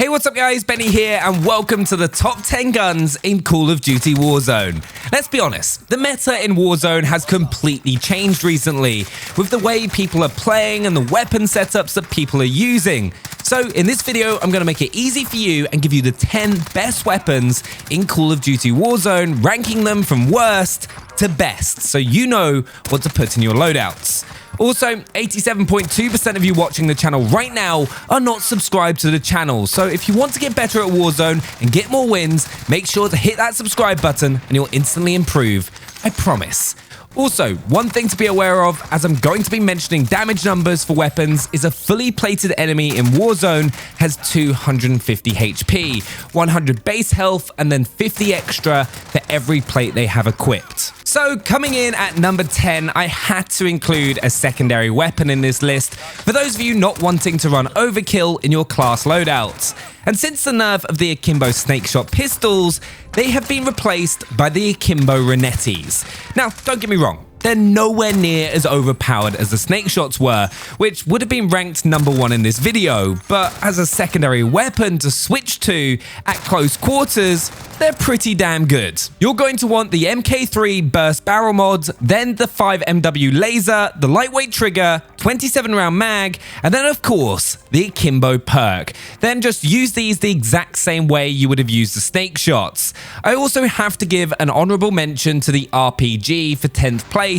Hey, what's up guys, Benny here and welcome to the top 10 guns in Call of Duty Warzone. Let's be honest, the meta in Warzone has completely changed recently with the way people are playing and the weapon setups that people are using. So in this video, I'm going to make it easy for you and give you the 10 best weapons in Call of Duty Warzone, ranking them from worst to best so you know what to put in your loadouts. Also, 87.2% of you watching the channel right now are not subscribed to the channel. So if you want to get better at Warzone and get more wins, make sure to hit that subscribe button and you'll instantly improve. I promise. Also, one thing to be aware of, as I'm going to be mentioning damage numbers for weapons, is a fully plated enemy in Warzone has 250 HP, 100 base health, and then 50 extra for every plate they have equipped. So coming in at number 10, I had to include a secondary weapon in this list for those of you not wanting to run overkill in your class loadouts. And since the nerf of the Akimbo Snakeshot pistols, they have been replaced by the Akimbo Renettis. Now, don't get me wrong, they're nowhere near as overpowered as the Snakeshots were, which would have been ranked number 1 in this video, but as a secondary weapon to switch to at close quarters, they're pretty damn good. You're going to want the MK3 burst barrel mod, then the 5MW laser, the lightweight trigger, 27 round mag, and then of course, the Akimbo perk. Then just use these the exact same way you would have used the Snakeshots. I also have to give an honorable mention to the RPG for 10th place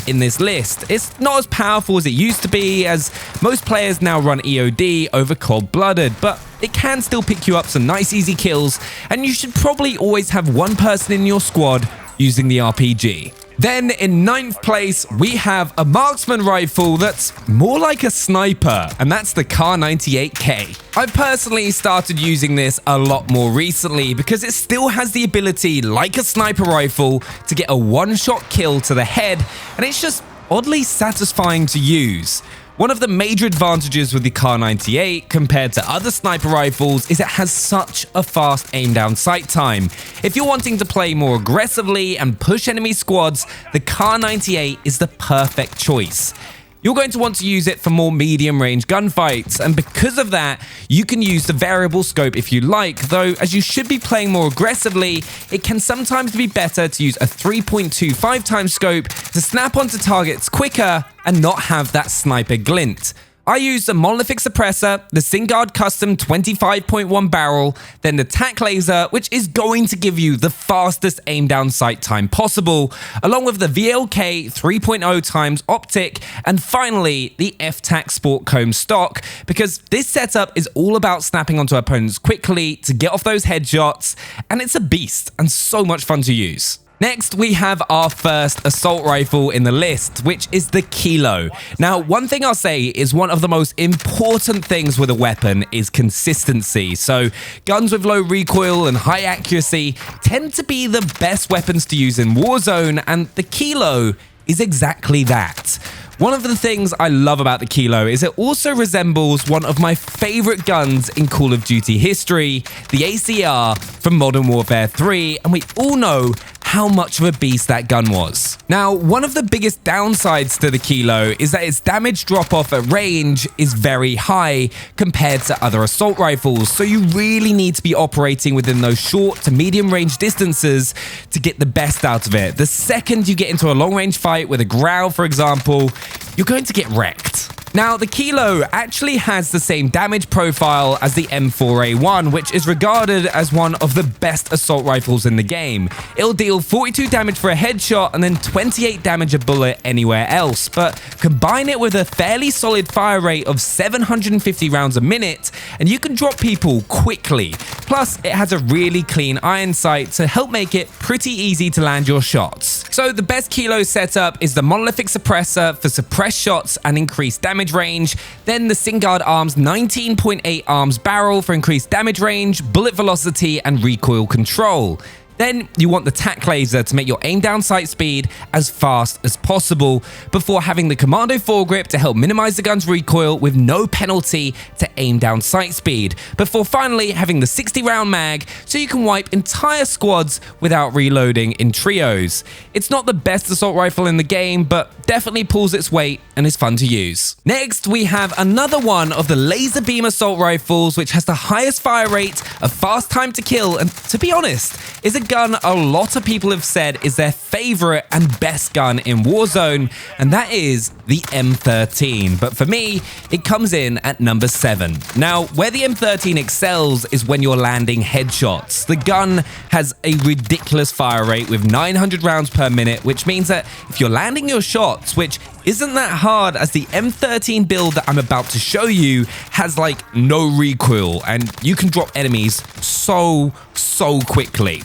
in this list. It's not as powerful as it used to be, as most players now run EOD over cold-blooded, but it can still pick you up some nice easy kills, and you should probably always have one person in your squad using the RPG. Then in 9th place, we have a marksman rifle that's more like a sniper, and that's the Kar98K. I've personally started using this a lot more recently because it still has the ability, like a sniper rifle, to get a one-shot kill to the head, and it's just oddly satisfying to use. One of the major advantages with the Kar98 compared to other sniper rifles is it has such a fast aim down sight time. If you're wanting to play more aggressively and push enemy squads, the Kar98 is the perfect choice. You're going to want to use it for more medium-range gunfights, and because of that, you can use the variable scope if you like, though as you should be playing more aggressively, it can sometimes be better to use a 3.25 times scope to snap onto targets quicker and not have that sniper glint. I used a monolithic suppressor, the Singard custom 25.1 barrel, then the tac laser, which is going to give you the fastest aim down sight time possible, along with the VLK 3.0 times optic, and finally the F-Tac Sport Comb stock, because this setup is all about snapping onto opponents quickly to get off those headshots, and it's a beast and so much fun to use. Next, we have our first assault rifle in the list, which is the Kilo. Now, one thing I'll say is one of the most important things with a weapon is consistency. So, guns with low recoil and high accuracy tend to be the best weapons to use in Warzone, and the Kilo is exactly that. One of the things I love about the Kilo is it also resembles one of my favorite guns in Call of Duty history, the ACR from Modern Warfare 3, and we all know how much of a beast that gun was. Now, one of the biggest downsides to the Kilo is that its damage drop-off at range is very high compared to other assault rifles, so you really need to be operating within those short to medium range distances to get the best out of it. The second you get into a long range fight with a Grau, for example, you're going to get wrecked. Now, the Kilo actually has the same damage profile as the M4A1, which is regarded as one of the best assault rifles in the game. It'll deal 42 damage for a headshot and then 28 damage a bullet anywhere else, but combine it with a fairly solid fire rate of 750 rounds a minute, and you can drop people quickly. Plus, it has a really clean iron sight to help make it pretty easy to land your shots. So the best Kilo setup is the monolithic suppressor for suppressed shots and increased damage range, then the Singard Arms 19.8 arms barrel for increased damage range, bullet velocity, and recoil control. Then you want the tac laser to make your aim down sight speed as fast as possible before having the commando foregrip to help minimize the gun's recoil with no penalty to aim down sight speed, before finally having the 60 round mag so you can wipe entire squads without reloading in trios. It's not the best assault rifle in the game, but definitely pulls its weight and is fun to use. Next, we have another one of the laser beam assault rifles, which has the highest fire rate, a fast time to kill, and to be honest, is a gun a lot of people have said is their favorite and best gun in Warzone, and that is the M13. But for me, it comes in at number 7. Now, where the M13 excels is when you're landing headshots. The gun has a ridiculous fire rate with 900 rounds per minute, which means that if you're landing your shots, which isn't that hard as the M13 build that I'm about to show you has like no recoil and you can drop enemies so quickly.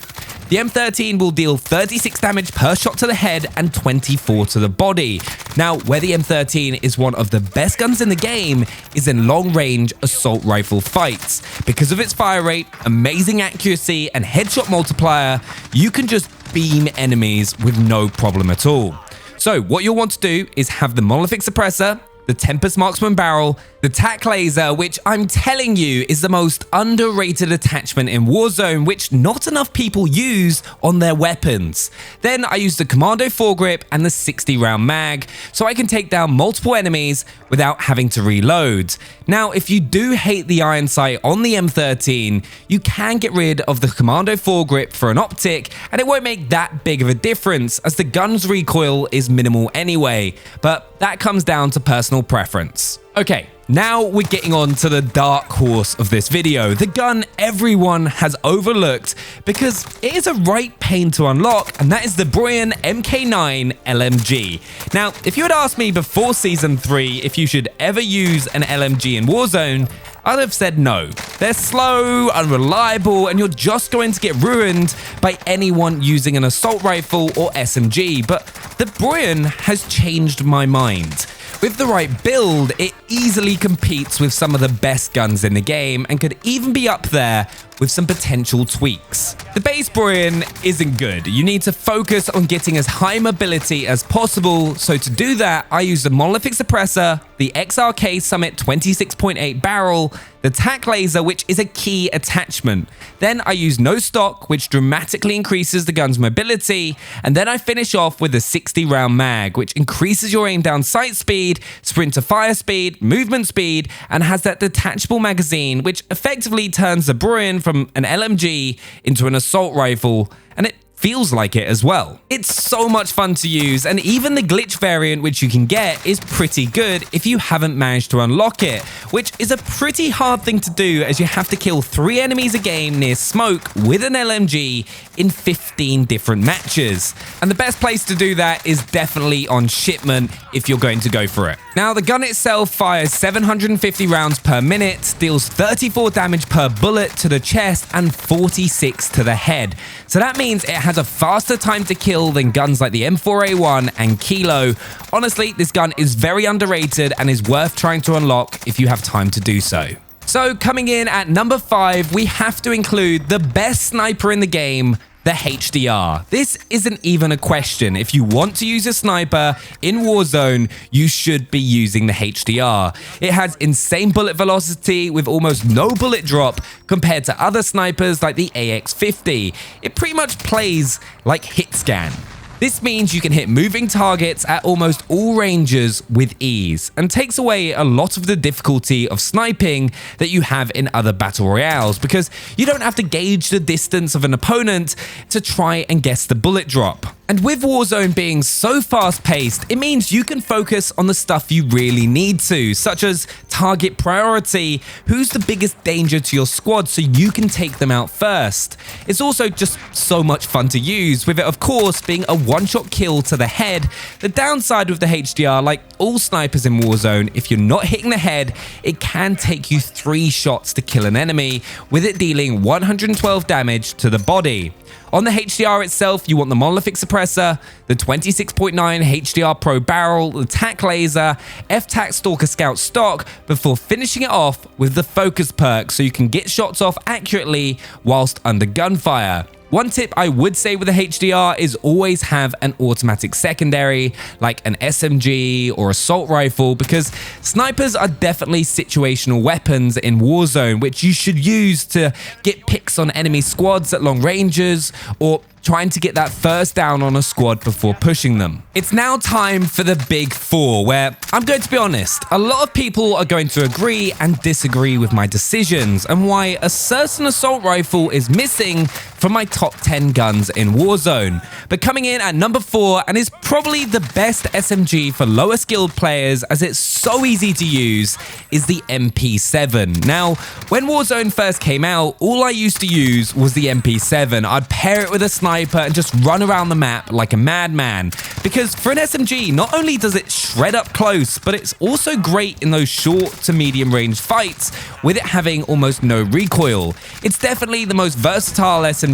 The M13 will deal 36 damage per shot to the head and 24 to the body. Now, where the M13 is one of the best guns in the game is in long-range assault rifle fights. Because of its fire rate, amazing accuracy, and headshot multiplier, you can just beam enemies with no problem at all. So what you'll want to do is have the monolithic suppressor, the Tempest Marksman barrel, the tac laser, which I'm telling you is the most underrated attachment in Warzone, which not enough people use on their weapons. Then I use the commando foregrip and the 60 round mag, so I can take down multiple enemies without having to reload. Now, if you do hate the iron sight on the M13, you can get rid of the commando foregrip for an optic, and it won't make that big of a difference as the gun's recoil is minimal anyway, but that comes down to personal preference. Okay, now we're getting on to the dark horse of this video, the gun everyone has overlooked because it is a right pain to unlock, and that is the Broyen MK9 LMG. Now, if you had asked me before Season 3 if you should ever use an LMG in Warzone, I'd have said no. They're slow, unreliable, and you're just going to get ruined by anyone using an assault rifle or SMG, but the Broyen has changed my mind. With the right build, it easily competes with some of the best guns in the game and could even be up there with some potential tweaks. The base Broyen isn't good. You need to focus on getting as high mobility as possible, so to do that, I use the monolithic suppressor, the XRK Summit 26.8 barrel, the tac laser, which is a key attachment. Then I use no stock, which dramatically increases the gun's mobility, and then I finish off with the 60 round mag, which increases your aim down sight speed, sprint to fire speed, movement speed, and has that detachable magazine, which effectively turns the Broyen from an LMG into an assault rifle, and it feels like it as well. It's so much fun to use, and even the glitch variant which you can get is pretty good if you haven't managed to unlock it, which is a pretty hard thing to do as you have to kill 3 enemies a game near smoke with an LMG in 15 different matches. And the best place to do that is definitely on shipment if you're going to go for it. Now, the gun itself fires 750 rounds per minute, deals 34 damage per bullet to the chest and 46 to the head. So that means it has a faster time to kill than guns like the M4A1 and Kilo. Honestly, this gun is very underrated and is worth trying to unlock if you have time to do so. So coming in at number 5, we have to include the best sniper in the game, the HDR. This isn't even a question. If you want to use a sniper in Warzone, you should be using the HDR. It has insane bullet velocity with almost no bullet drop compared to other snipers like the AX50. It pretty much plays like hit scan. This means you can hit moving targets at almost all ranges with ease and takes away a lot of the difficulty of sniping that you have in other battle royales because you don't have to gauge the distance of an opponent to try and guess the bullet drop. And with Warzone being so fast-paced, it means you can focus on the stuff you really need to, such as target priority, who's the biggest danger to your squad so you can take them out first. It's also just so much fun to use, with it of course being a one-shot kill to the head. The downside with the HDR, like all snipers in Warzone, if you're not hitting the head, it can take you 3 shots to kill an enemy, with it dealing 112 damage to the body. On the HDR itself, you want the monolithic suppressor, the 26.9 HDR Pro barrel, the tac laser, F-Tac Stalker Scout stock, before finishing it off with the focus perk so you can get shots off accurately whilst under gunfire. One tip I would say with the HDR is always have an automatic secondary, like an SMG or assault rifle, because snipers are definitely situational weapons in Warzone, which you should use to get picks on enemy squads at long ranges, or trying to get that first down on a squad before pushing them. It's now time for the big four, where I'm going to be honest, a lot of people are going to agree and disagree with my decisions and why a certain assault rifle is missing from my top 10 guns in Warzone. But coming in at number 4 and is probably the best SMG for lower skilled players as it's so easy to use is the MP7. Now, when Warzone first came out, all I used to use was the MP7. I'd pair it with a sniper and just run around the map like a madman. Because for an SMG, not only does it shred up close, but it's also great in those short to medium range fights with it having almost no recoil. It's definitely the most versatile SMG.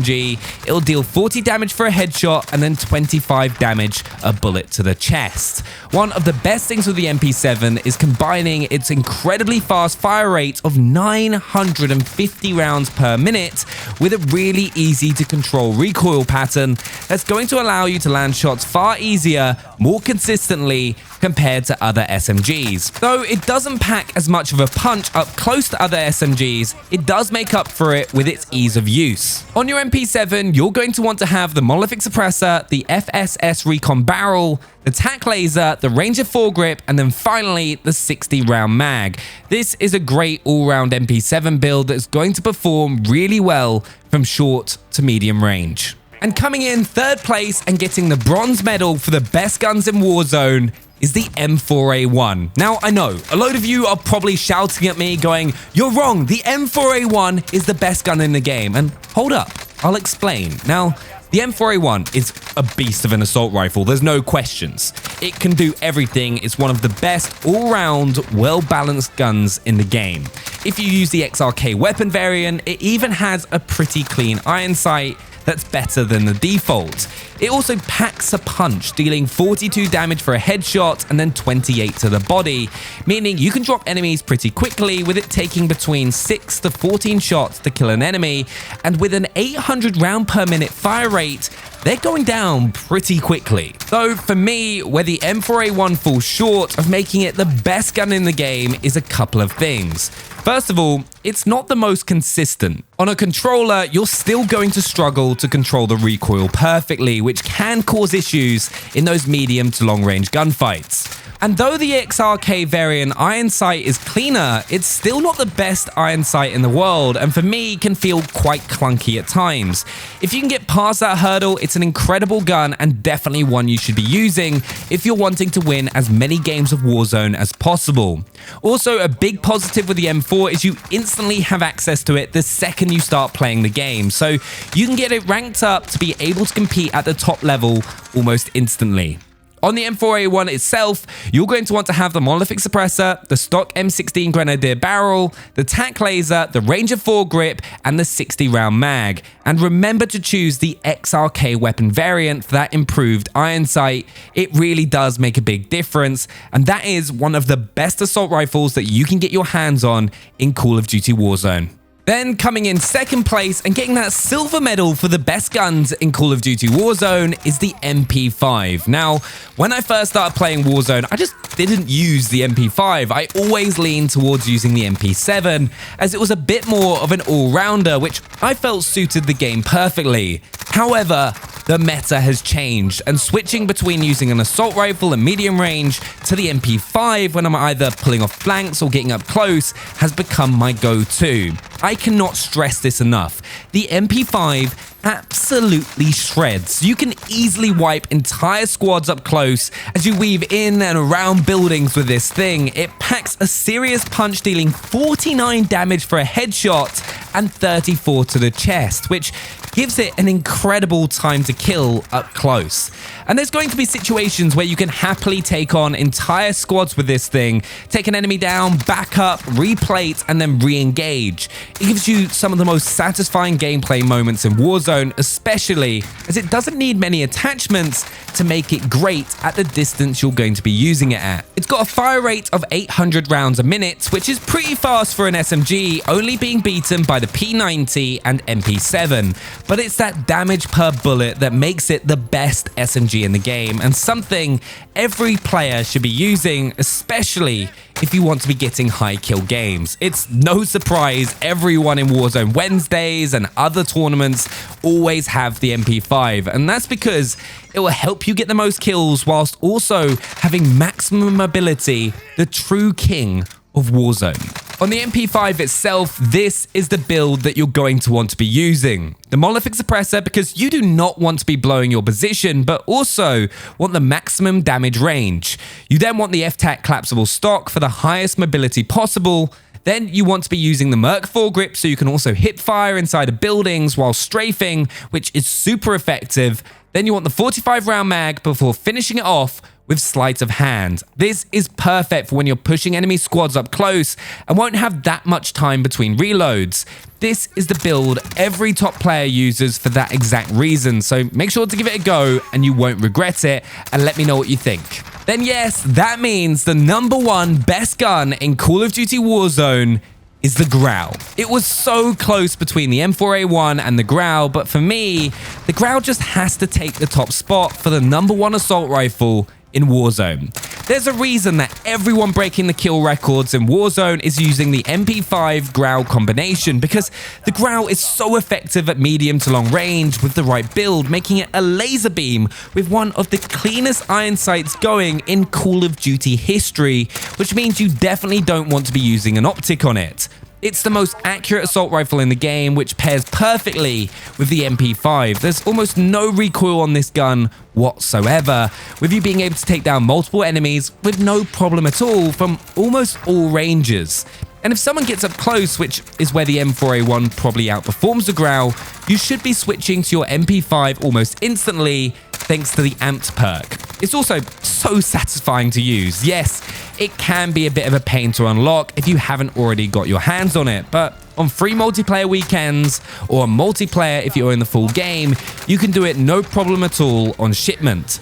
It'll deal 40 damage for a headshot and then 25 damage a bullet to the chest. One of the best things with the MP7 is combining its incredibly fast fire rate of 950 rounds per minute with a really easy to control recoil pattern that's going to allow you to land shots far easier, more consistently compared to other SMGs. Though it doesn't pack as much of a punch up close to other SMGs, it does make up for it with its ease of use. On your MP7, you're going to want to have the monolithic suppressor, the FSS recon barrel, the tac laser, the Ranger foregrip, and then finally the 60 round mag. This is a great all-round MP7 build that's going to perform really well from short to medium range. And coming in third place and getting the bronze medal for the best guns in Warzone is the M4A1. Now, I know, a load of you are probably shouting at me going, "You're wrong, the M4A1 is the best gun in the game." And hold up, I'll explain. Now, the M4A1 is a beast of an assault rifle, there's no questions. It can do everything, it's one of the best all-round, well-balanced guns in the game. If you use the XRK weapon variant, it even has a pretty clean iron sight that's better than the default. It also packs a punch, dealing 42 damage for a headshot and then 28 to the body, meaning you can drop enemies pretty quickly with it taking between 6 to 14 shots to kill an enemy, and with an 800 round per minute fire rate, they're going down pretty quickly. Though for me, where the M4A1 falls short of making it the best gun in the game is a couple of things. First of all, it's not the most consistent. On a controller, you're still going to struggle to control the recoil perfectly, which can cause issues in those medium to long range gunfights. And though the XRK variant iron sight is cleaner, it's still not the best iron sight in the world, and for me can feel quite clunky at times. If you can get past that hurdle, it's an incredible gun and definitely one you should be using if you're wanting to win as many games of Warzone as possible. Also, a big positive with the M4 is you instantly have access to it the second you start playing the game, so you can get it ranked up to be able to compete at the top level almost instantly. On the M4A1 itself, you're going to want to have the monolithic suppressor, the stock M16 Grenadier barrel, the tac laser, the Ranger foregrip, and the 60 round mag. And remember to choose the XRK weapon variant for that improved iron sight. It really does make a big difference, and that is one of the best assault rifles that you can get your hands on in Call of Duty Warzone. Then coming in second place and getting that silver medal for the best guns in Call of Duty Warzone is the MP5. Now, when I first started playing Warzone, I just didn't use the MP5. I always leaned towards using the MP7 as it was a bit more of an all-rounder, which I felt suited the game perfectly. However, the meta has changed, and switching between using an assault rifle and medium range to the MP5 when I'm either pulling off flanks or getting up close has become my go-to. I cannot stress this enough. The MP5 absolutely shreds. You can easily wipe entire squads up close as you weave in and around buildings with this thing. It packs a serious punch, dealing 49 damage for a headshot and 34 to the chest, which gives it an incredible time to kill up close. And there's going to be situations where you can happily take on entire squads with this thing, take an enemy down, back up, replate, and then re-engage. It gives you some of the most satisfying gameplay moments in Warzone, especially as it doesn't need many attachments to make it great at the distance you're going to be using it at. It's got a fire rate of 800 rounds a minute, which is pretty fast for an SMG, only being beaten by the the P90 and MP7, but it's that damage per bullet that makes it the best SMG in the game, and something every player should be using, especially if you want to be getting high kill games. It's no surprise everyone in Warzone Wednesdays and other tournaments always have the MP5, and that's because it will help you get the most kills whilst also having maximum mobility, the true king of Warzone. On the MP5 itself, this is the build that you're going to want to be using. The monolithic suppressor, because you do not want to be blowing your position, but also want the maximum damage range. You then want the F-Tac collapsible stock for the highest mobility possible. Then you want to be using the Merc foregrip so you can also hip fire inside of buildings while strafing, which is super effective. Then you want the 45 round mag before finishing it off with sleight of hand. This is perfect for when you're pushing enemy squads up close and won't have that much time between reloads. This is the build every top player uses for that exact reason, so make sure to give it a go and you won't regret it, and let me know what you think. Then yes, that means the #1 best gun in Call of Duty Warzone is the Grau. It was so close between the M4A1 and the Grau, but for me, the Grau just has to take the top spot for the #1 assault rifle in Warzone. There's a reason that everyone breaking the kill records in Warzone is using the MP5 Grau combination, because the Grau is so effective at medium to long range with the right build, making it a laser beam with one of the cleanest iron sights going in Call of Duty history, which means you definitely don't want to be using an optic on it. It's the most accurate assault rifle in the game, which pairs perfectly with the MP5. There's almost no recoil on this gun whatsoever, with you being able to take down multiple enemies with no problem at all from almost all ranges. And if someone gets up close, which is where the M4A1 probably outperforms the Grau, you should be switching to your MP5 almost instantly thanks to the amped perk. It's also so satisfying to use. Yes, it can be a bit of a pain to unlock if you haven't already got your hands on it, but on free multiplayer weekends or multiplayer if you own the full game, you can do it no problem at all on shipment.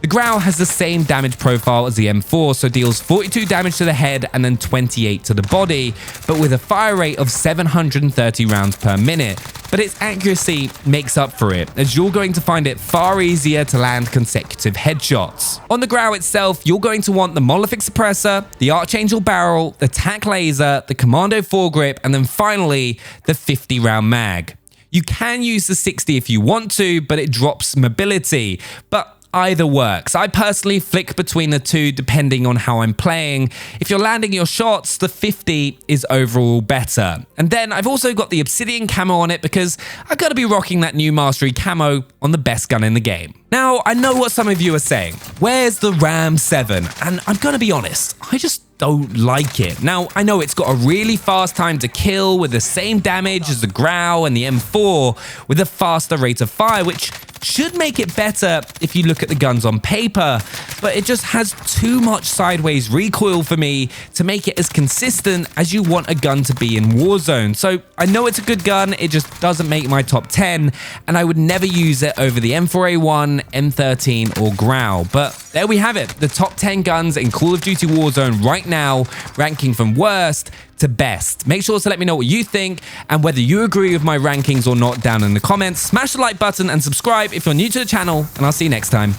The Grau has the same damage profile as the M4, so deals 42 damage to the head and then 28 to the body, but with a fire rate of 730 rounds per minute. But its accuracy makes up for it, as you're going to find it far easier to land consecutive headshots. On the Grau itself, you're going to want the monolithic suppressor, the Archangel barrel, the tac laser, the commando foregrip, and then finally the 50 round mag. You can use the 60 if you want to, but it drops mobility. But either works. I personally flick between the two depending on how I'm playing. If you're landing your shots, the 50 is overall better. And then I've also got the obsidian camo on it because I've got to be rocking that new mastery camo on the best gun in the game. Now, I know what some of you are saying. Where's the Ram 7? And I'm going to be honest, I just don't like it. Now, I know it's got a really fast time to kill with the same damage as the Grau and the M4 with a faster rate of fire, which should make it better if you look at the guns on paper, but it just has too much sideways recoil for me to make it as consistent as you want a gun to be in Warzone. So I know it's a good gun, it just doesn't make my top 10, and I would never use it over the M4A1, M13 or Grau. But there we have it, the top 10 guns in Call of Duty Warzone right now, ranking from worst to best. Make sure to let me know what you think and whether you agree with my rankings or not down in the comments. Smash the like button and subscribe if you're new to the channel, and I'll see you next time.